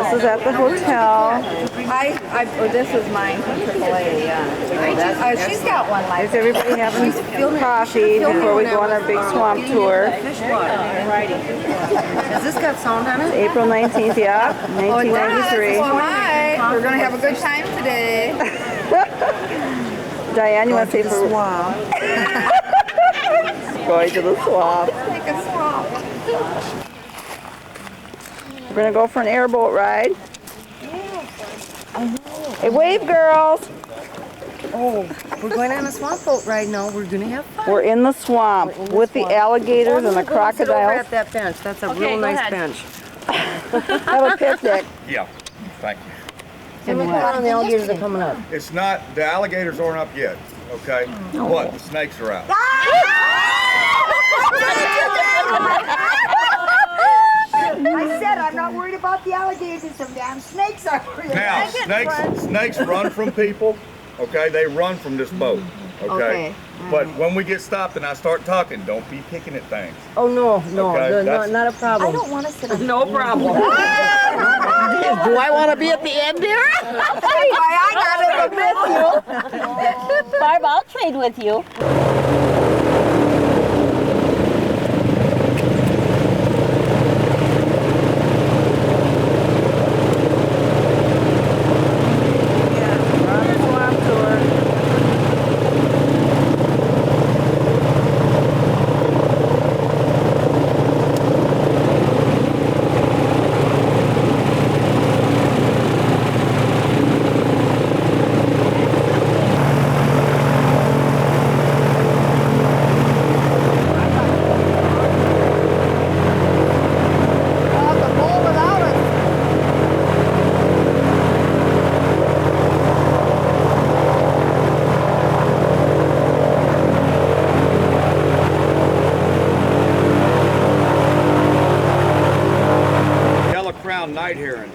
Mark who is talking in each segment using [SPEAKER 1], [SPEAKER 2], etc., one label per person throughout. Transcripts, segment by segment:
[SPEAKER 1] This is at the hotel.
[SPEAKER 2] This is mine from AAA, yeah. She's got one like
[SPEAKER 1] There's everybody having coffee before we go on our big swamp tour.
[SPEAKER 2] Has this got sound on it?
[SPEAKER 1] April 19th, yeah, 1993.
[SPEAKER 2] Well, hi. We're going to have a good time today.
[SPEAKER 1] Diane, you want to say for
[SPEAKER 2] swamp?
[SPEAKER 1] Going to the swamp.
[SPEAKER 2] Like a swamp.
[SPEAKER 1] We're going to go for an airboat ride. Hey, wave, girls.
[SPEAKER 3] Oh, we're going on a swamp boat ride now. We're going to have fun.
[SPEAKER 1] We're in the swamp with the alligators and the
[SPEAKER 3] Over
[SPEAKER 1] crocodiles.
[SPEAKER 3] at that bench. That's a real nice bench.
[SPEAKER 1] Have a picnic.
[SPEAKER 4] Yeah, thank you.
[SPEAKER 3] And look around, the alligators are coming up.
[SPEAKER 4] It's not, the alligators aren't up yet, okay? But the snakes are out.
[SPEAKER 5] I said I'm not worried about the alligators. Some damn snakes are.
[SPEAKER 4] Now, snakes run from people, okay? They run from this boat, okay? But when we get stopped and I start talking, don't be picking at things.
[SPEAKER 3] Oh, no,
[SPEAKER 4] Okay,
[SPEAKER 3] not a problem.
[SPEAKER 5] I don't want to sit on.
[SPEAKER 3] No problem.
[SPEAKER 1] Do I want to be at the end here?
[SPEAKER 5] I got it with you.
[SPEAKER 6] Barb, I'll trade with you.
[SPEAKER 4] Yellow-crowned night heron.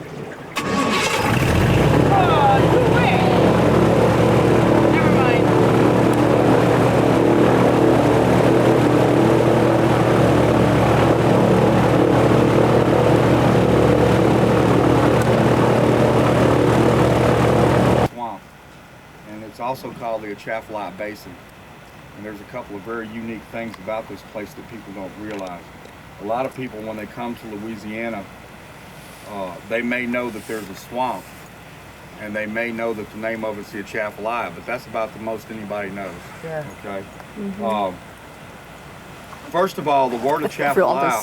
[SPEAKER 4] Swamp, and it's also called the Atchafalaya Basin. And there's a couple of very unique things about this place that people don't realize. A lot of people, when they come to Louisiana, they may know that there's a swamp, and they may know that the name of it's the Atchafalaya, but that's about the most anybody knows.
[SPEAKER 3] Yeah.
[SPEAKER 4] Okay. First of all, the word Atchafalaya,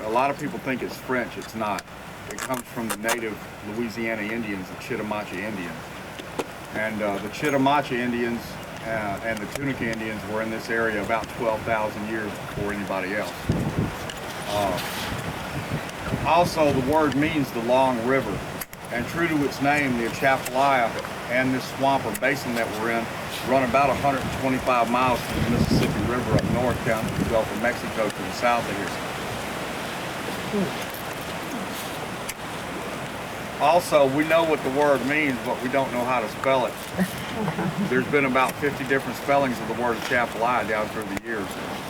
[SPEAKER 4] a lot of people think it's French. It's not. It comes from the native Louisiana Indians, the Chitimacha Indians, and the Chitimacha Indians and the Tunica Indians were in this area about 12,000 years before anybody else. Also, the word means the long river, and true to its name, the Atchafalaya and this swamp or basin that we're in run about 125 miles from the Mississippi River up north down to the Gulf of Mexico to the south of here. Also, we know what the word means, but we don't know how to spell it. There's been about 50 different spellings of the word Atchafalaya down through the years.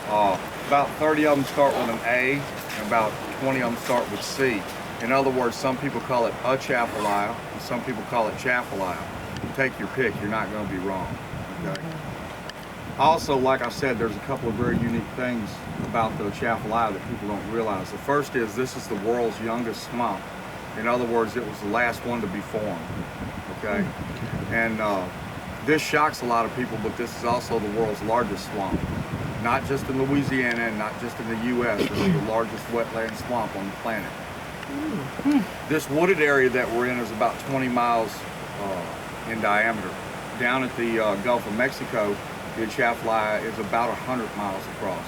[SPEAKER 4] About 30 of them start with an A, and about 20 of them start with C. In other words, some people call it Atchafalaya, and some people call it Chafalaya. Take your pick, you're not going to be wrong. Okay? Also, like I said, there's a couple of very unique things about the Atchafalaya that people don't realize. The first is this is the world's youngest swamp. In other words, it was the last one to be formed. Okay? And this shocks a lot of people, but this is also the world's largest swamp. Not just in Louisiana and not just in the U.S. This is the largest wetland swamp on the planet. This wooded area that we're in is about 20 miles in diameter. Down at the Gulf of Mexico, the Atchafalaya is about 100 miles across.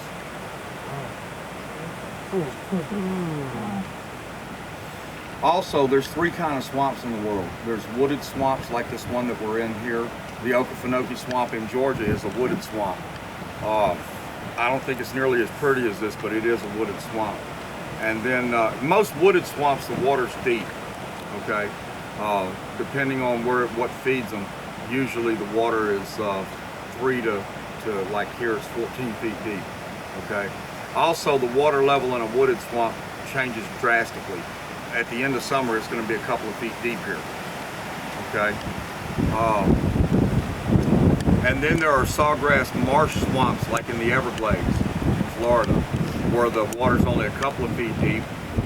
[SPEAKER 4] Also, there's three kinds of swamps in the world. There's wooded swamps like this one that we're in here. The Okefenokee Swamp in Georgia is a wooded swamp. I don't think it's nearly as pretty as this, but it is a wooded swamp. And then most wooded swamps, the water's deep, okay? Depending on what feeds them, usually the water is 3 to like here it's 14 feet deep, okay? Also, the water level in a wooded swamp changes drastically. at the end of summer, it's going to be a couple of feet deep here. Okay. And then there are sawgrass marsh swamps like in the Everglades in Florida, where the water's only a couple of feet deep,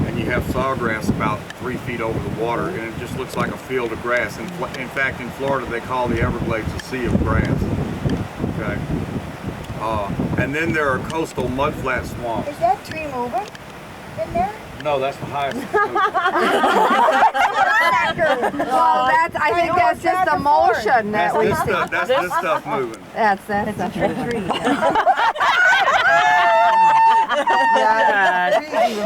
[SPEAKER 4] and you have sawgrass about 3 feet over the water, and it just looks like a field of grass. In fact, in Florida, they call the Everglades a sea of grass. Okay. And then there are coastal mudflat swamps.
[SPEAKER 5] Is that tree moving in there?
[SPEAKER 4] No, that's the highest.
[SPEAKER 2] Well, that's, I think that's just the motion that we see.
[SPEAKER 4] That's this stuff moving.
[SPEAKER 2] That's a tree.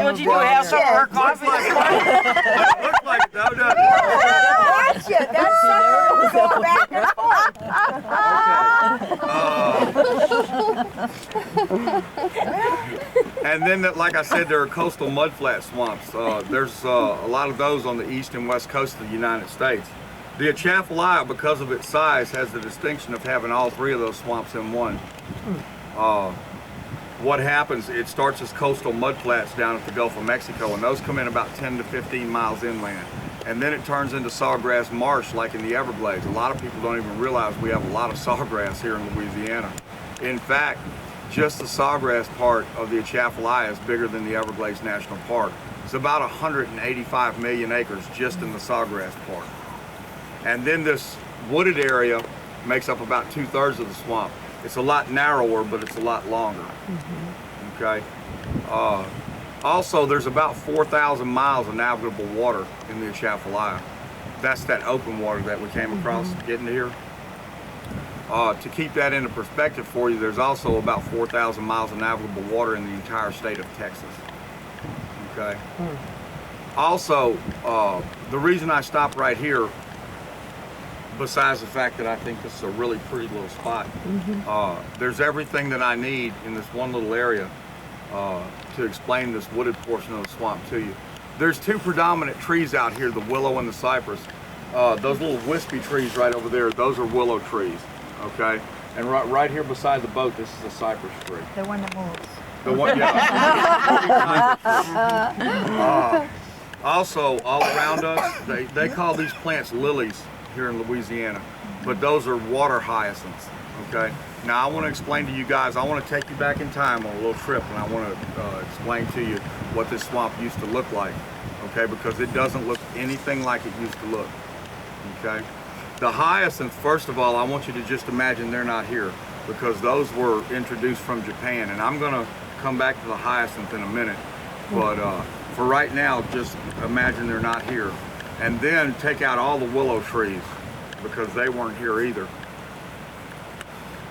[SPEAKER 1] Would you do have some for her coffee?
[SPEAKER 4] Looks like it though, doesn't it?
[SPEAKER 5] Watch it. That sucker will go back and forth.
[SPEAKER 4] And then, like I said, there are coastal mudflat swamps. There's a lot of those on the east and west coast of the United States. The Atchafalaya, because of its size, has the distinction of having all three of those swamps in one. What happens, it starts as coastal mudflats down at the Gulf of Mexico, and those come in about 10 to 15 miles inland. And then it turns into sawgrass marsh like in the Everglades. A lot of people don't even realize we have a lot of sawgrass here in Louisiana. In fact, just the sawgrass part of the Atchafalaya is bigger than the Everglades National Park. It's about 185 million acres just in the sawgrass part. And then this wooded area makes up about 2/3 of the swamp. It's a lot narrower, but it's a lot longer. Okay. Also, there's about 4,000 miles of navigable water in the Atchafalaya. That's that open water that we came across getting to here. To keep that into perspective for you, there's also about 4,000 miles of navigable water in the entire state of Texas. Okay. Also, the reason I stopped right here, besides the fact that I think this is a really pretty little spot, there's everything that I need in this one little area to explain this wooded portion of the swamp to you. There's two predominant trees out here, the willow and the cypress. Those little wispy trees right over there, those are willow trees, okay? And right here beside the boat, this is a cypress tree.
[SPEAKER 5] The one that moves.
[SPEAKER 4] The one, yeah. Also, all around us, they call these plants lilies here in Louisiana, but those are water hyacinths, okay? Now I want to explain to you guys, I want to take you back in time on a little trip, and I want to explain to you what this swamp used to look like, okay? Because it doesn't look anything like it used to look, okay? The hyacinths, first of all, I want you to just imagine they're not here, because those were introduced from Japan, and I'm going to come back to the hyacinth in a minute, but for right now, just imagine they're not here. And then take out all the willow trees, because they weren't here either.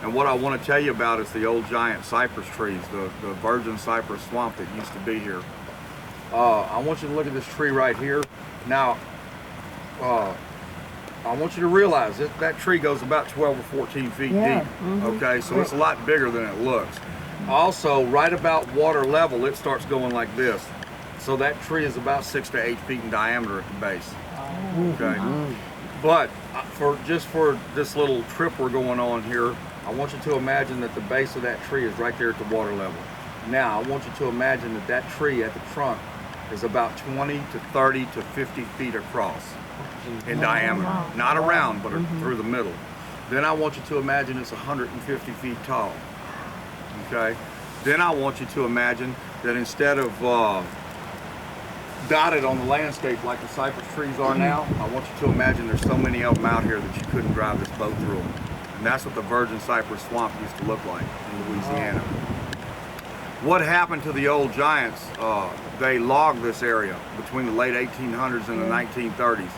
[SPEAKER 4] And what I want to tell you about is the old giant cypress trees, the virgin cypress swamp that used to be here. I want you to look at this tree right here. Now, I want you to realize that tree goes about 12 or 14 feet deep. Okay, so it's a lot bigger than it looks. Also, right about water level, it starts going like this. So that tree is about 6 to 8 feet in diameter at the base. Okay, but for this little trip we're going on here, I want you to imagine that the base of that tree is right there at the water level. Now, I want you to imagine that that tree at the trunk is about 20 to 30 to 50 feet across in diameter. Not around, but through the middle. Then I want you to imagine it's 150 feet tall. Okay? Then I want you to imagine that instead of dotted on the landscape like the cypress trees are now, I want you to imagine there's so many of them out here that you couldn't drive this boat through them. And that's what the virgin cypress swamp used to look like in Louisiana. What happened to the old giants? They logged this area between the late 1800s and the 1930s.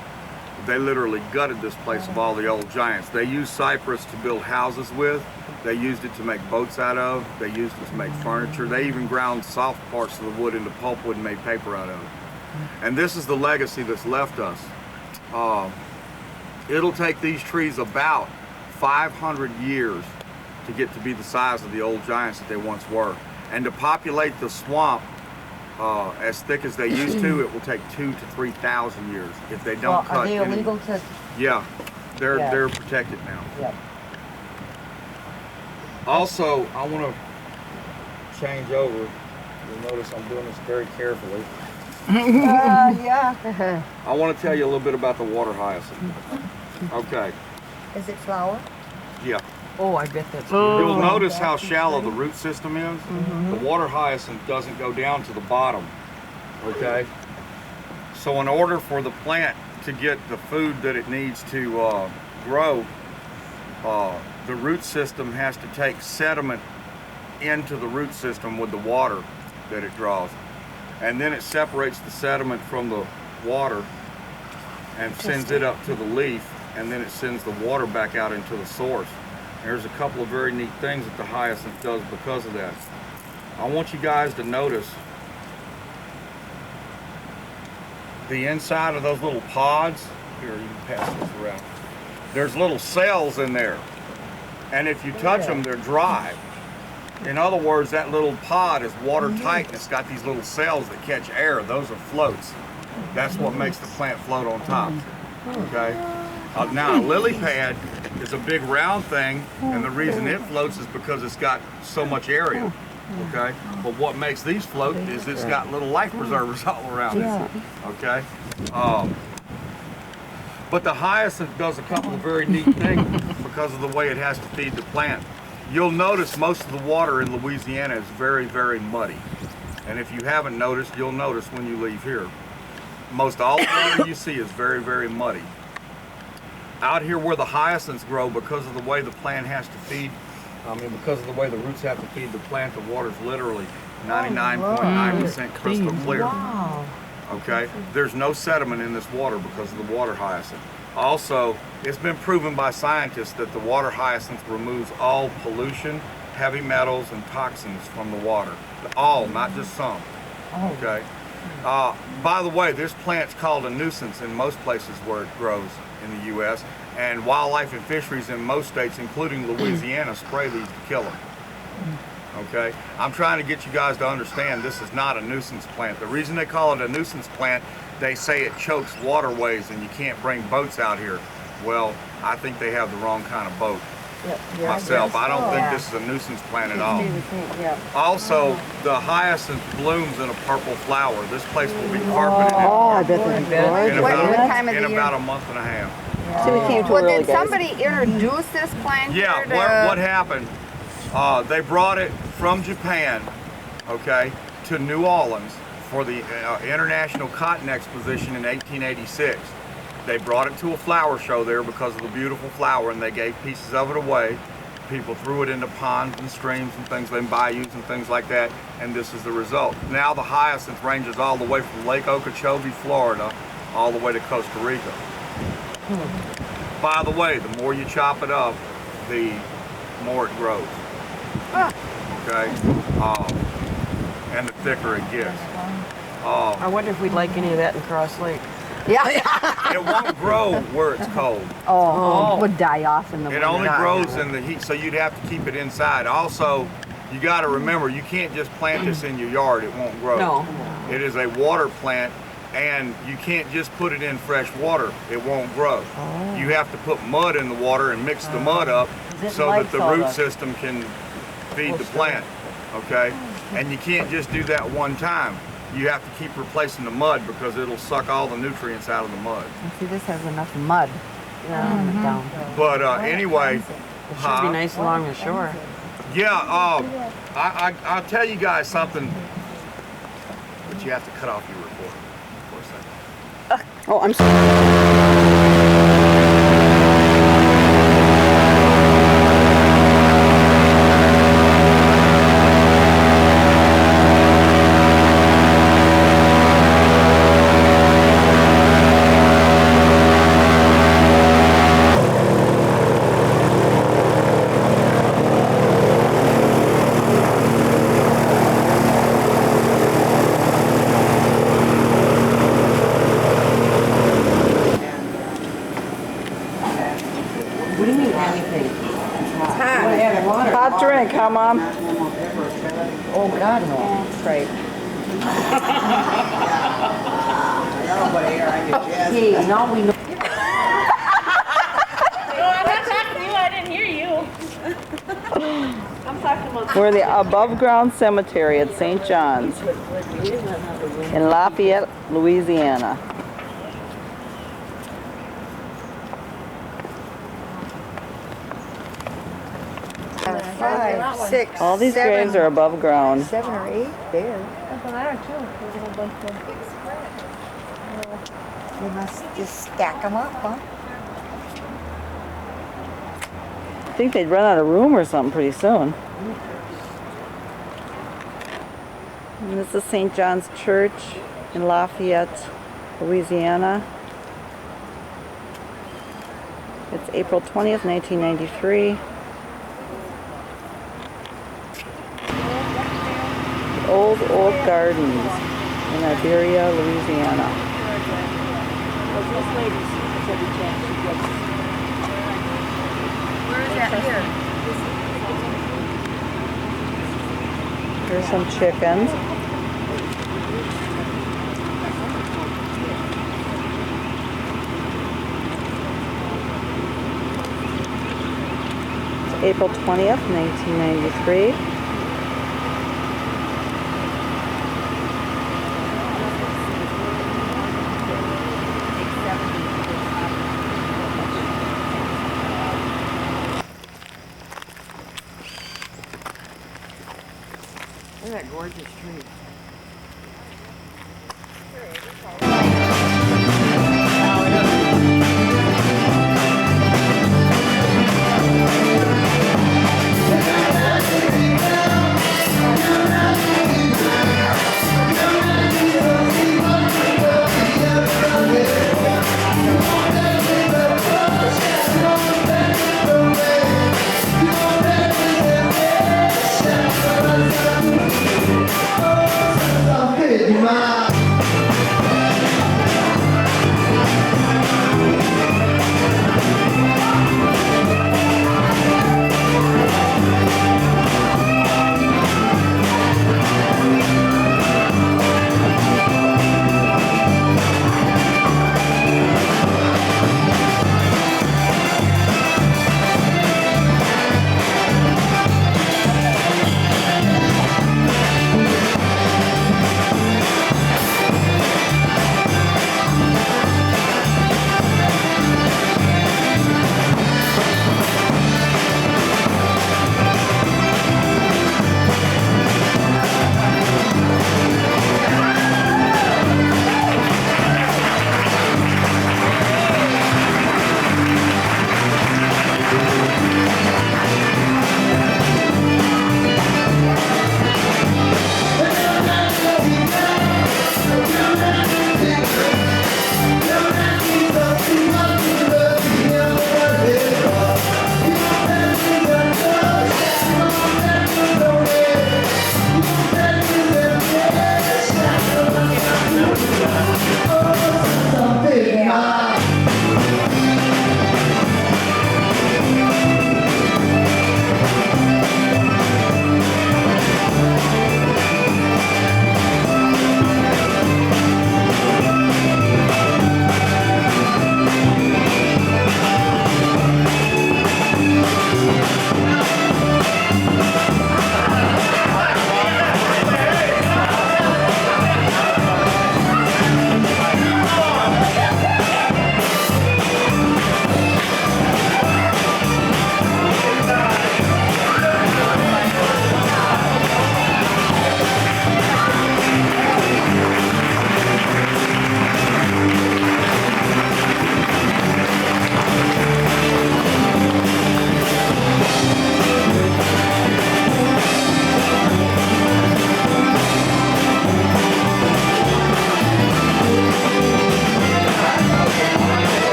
[SPEAKER 4] They literally gutted this place of all the old giants. They used cypress to build houses with. They used it to make boats out of. They used it to make furniture. They even ground soft parts of the wood into pulpwood and made paper out of it. And this is the legacy that's left us. It'll take these trees about 500 years to get to be the size of the old giants that they once were. And to populate the swamp as thick as they used to, it will take 2,000 to 3,000 years if they don't cut.
[SPEAKER 3] Are they illegal to?
[SPEAKER 4] Yeah, they're protected now.
[SPEAKER 3] Yep.
[SPEAKER 4] Also, I want to change over. You'll notice I'm doing this very carefully.
[SPEAKER 5] Yeah.
[SPEAKER 4] I want to tell you a little bit about the water hyacinth. Okay,
[SPEAKER 5] Is it flower?
[SPEAKER 4] yeah.
[SPEAKER 3] Oh, I bet that's
[SPEAKER 4] You'll notice how shallow the root system is. The water hyacinth doesn't go down to the bottom, okay? So in order for the plant to get the food that it needs to grow, the root system has to take sediment into the root system with the water that it draws. And then it separates the sediment from the water and sends it up to the leaf, and then it sends the water back out into the source. There's a couple of very neat things that the hyacinth does because of that. I want you guys to notice the inside of those little pods. Here, you can pass this around. There's little cells in there, and if you touch them, they're dry. In other words, that little pod is watertight, and it's got these little cells that catch air. Those are floats. That's what makes the plant float on top. Okay. Now, a lily pad is a big round thing, and the reason it floats is because it's got so much area. Okay. But what makes these float is it's got little life preservers all around it. Okay. But the hyacinth does a couple of very neat things because of the way it has to feed the plant. You'll notice most of the water in Louisiana is very, very muddy. And if you haven't noticed, you'll notice when you leave here. Most all the water you see is very, very muddy. Out here where the hyacinths grow, because of the way the plant has to feed, because of the way the roots have to feed the plant, the water's literally 99.9% crystal clear.
[SPEAKER 3] Wow.
[SPEAKER 4] Okay? There's no sediment in this water because of the water hyacinth. Also, it's been proven by scientists that the water hyacinth removes all pollution, heavy metals, and toxins from the water. All, not just some. Okay? By the way, this plant's called a nuisance in most places where it grows in the U.S., and wildlife and fisheries in most states, including Louisiana, spray these to kill them. Okay? I'm trying to get you guys to understand this is not a nuisance plant. The reason they call it a nuisance plant, they say it chokes waterways and you can't bring boats out here. Well, I think they have the wrong kind of boat. Myself, I don't think this is a nuisance plant at all. Also, the hyacinth blooms in a purple flower. This place will be carpeted
[SPEAKER 1] I bet that's
[SPEAKER 4] in about a month and a half.
[SPEAKER 1] So we came to
[SPEAKER 2] Well,
[SPEAKER 1] early,
[SPEAKER 2] did
[SPEAKER 1] guys.
[SPEAKER 2] somebody introduce this plant
[SPEAKER 4] Yeah,
[SPEAKER 2] here to...
[SPEAKER 4] what happened, they brought it from Japan, okay, to New Orleans for the International Cotton Exposition in 1886. They brought it to a flower show there because of the beautiful flower, and they gave pieces of it away. People threw it into ponds and streams and things, and bayous and things like that, and this is the result. Now the hyacinth ranges all the way from Lake Okeechobee, Florida, all the way to Costa Rica. By the way, the more you chop it up, the more it grows. Okay? And the thicker it gets.
[SPEAKER 3] I wonder if we'd like any of that in Cross Lake.
[SPEAKER 4] It won't grow where it's cold.
[SPEAKER 1] It would die off in the
[SPEAKER 4] It
[SPEAKER 1] winter.
[SPEAKER 4] only grows in the heat, so you'd have to keep it inside. Also, you got to remember, you can't just plant this in your yard. It won't grow.
[SPEAKER 3] No.
[SPEAKER 4] It is a water plant, and you can't just put it in fresh water. It won't grow. You have to put mud in the water and mix the mud up so that the root system can feed the plant. Okay? And you can't just do that one time. You have to keep replacing the mud because it'll suck all the nutrients out of the mud.
[SPEAKER 1] See, this has enough mud. Down.
[SPEAKER 4] But anyway,
[SPEAKER 3] It should be nice along the shore.
[SPEAKER 4] yeah, I'll tell you guys something, but you have to cut off your recording for a second.
[SPEAKER 1] Oh, I'm sorry.
[SPEAKER 3] What do you mean anything?
[SPEAKER 1] Hot drink, huh, Mom?
[SPEAKER 3] Oh, God, no.
[SPEAKER 1] Right.
[SPEAKER 3] Hey, now we know.
[SPEAKER 6] No, I'm not talking to you. I didn't hear you. I'm talking about.
[SPEAKER 1] We're the above ground cemetery at St. John's.
[SPEAKER 3] He doesn't have to win
[SPEAKER 1] in Lafayette, Louisiana.
[SPEAKER 5] Five, six,
[SPEAKER 1] All these
[SPEAKER 5] seven,
[SPEAKER 1] graves are above ground.
[SPEAKER 5] 7 or 8 there. You must just stack them up, huh?
[SPEAKER 1] I think they'd run out of room or something pretty soon. And this is St. John's Church in Lafayette, Louisiana. It's April 20th, 1993. The Old Gardens in Iberia, Louisiana.
[SPEAKER 5] Where is that here?
[SPEAKER 1] Here's some chickens. It's April 20th, 1993.
[SPEAKER 3] Isn't that gorgeous tree?